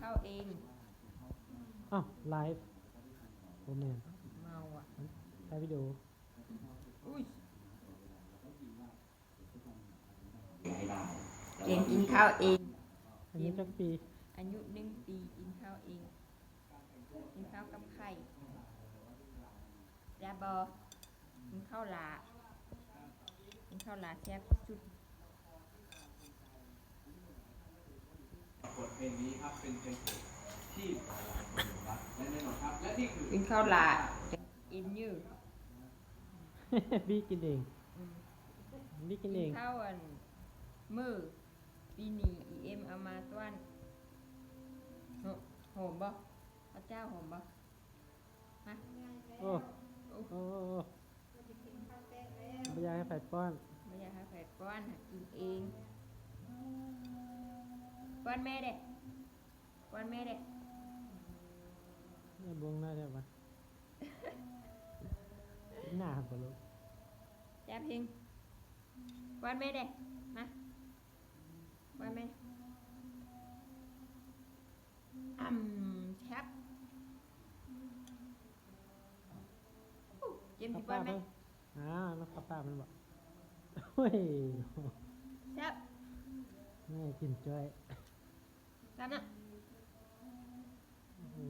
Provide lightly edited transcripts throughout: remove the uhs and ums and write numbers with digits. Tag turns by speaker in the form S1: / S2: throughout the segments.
S1: ข้าวเอง
S2: อ้าวไลฟ์โอเมน
S1: เมาอ่ะ
S2: ถ่ายวิดีโอ
S1: อุ้ยเองกินข้าวเอง
S2: อันนี้จักปี
S1: อายุ1 ปีกินข้าวเองกินข้าวกับไข่ยาบอกินข้าวหลากินข้าวหลาแซ่บสุด
S3: บทเพลงนี้ครับเป็นเพลงที่คนรักและแน่นอนครับและนี่คือ
S1: กินข้าวหลาอินยืด
S2: บี้กินเองบี้กินเอง
S1: ข้าวอันมือปีนี้เอ็มเอามาต้วนหอมบ่พระเจ้าหอมบ่ฮะ
S2: โอ้โอ้ไม่อยากให้ไฟป้อน
S1: ไม่อยากให้ใครป้อนกินเองป้อนแม่เด็กป้อนแม่เด็ก
S2: เนี่ยบวงหน้าได้ปะหน้าปะลูก
S1: จับพิงป้อนแม่เด็กมาป้อนแม่แคบเจมส์ป้อนแม่
S2: น้องป้ามันบอกเฮ้ย
S1: แคบ
S2: แม่กินจ้อย
S1: แคบนะ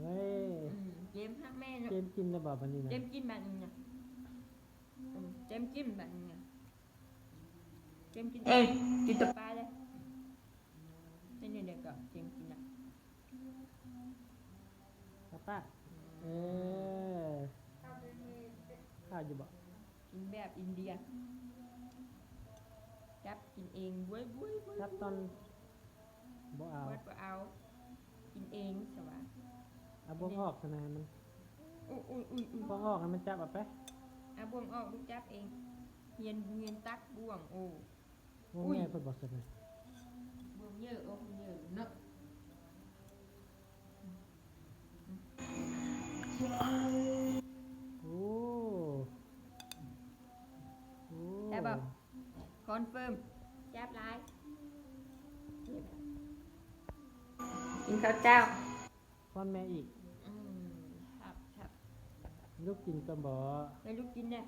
S2: เฮ้ย
S1: เจมส์ฮักแม่เนาะ
S2: เจมกินแล้วบอกวันนี้นะ
S1: เจมส์กินแบบนี้นะเจมส์กินแบบนี้นะเจมส์กินกินตัวปลาเลยนี่เด็กก็เจมส์กินนะ
S2: ป้าข้าวอยู่บ่
S1: กินแบบอินเดียจับกินเองบุ้ย
S2: ครับตอนบ่เอา
S1: วัดบ่เอากินเองสว่า
S2: เอาบ่วงออกซะนะมัน
S1: อุ้ย
S2: บ่วงออกให้มันจับเอาไป
S1: เอาบ่วงออกลูกจับเองเฮียนตักบ่วงโอ้
S2: บ่วงแม่เพิ่นบอกซะนะ
S1: บ่วงเยอะโอ้เยอะเนาะ
S2: โอ้
S1: ได้บ่คอนเฟิร์มจับลายกินข้าวเจ้า
S2: ป้อนแม่อีก
S1: ครับ
S2: ลูกกินก็บ่
S1: ให้ลูกกินเนี่ย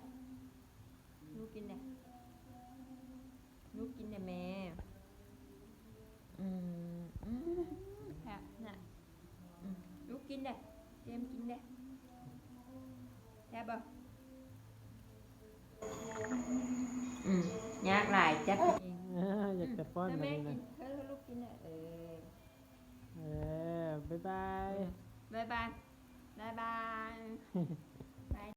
S1: ลูกกินเนี่ยแม่ครับน่ะลูกกินเนี่ยเจมกินเนี่ยได้บ่ยากหลายจับเอง
S2: อยากจะป้อนแบบนี้นะ
S1: ลูกกินเนี่ย
S2: บ๊ายบาย
S1: บ๊ายบาย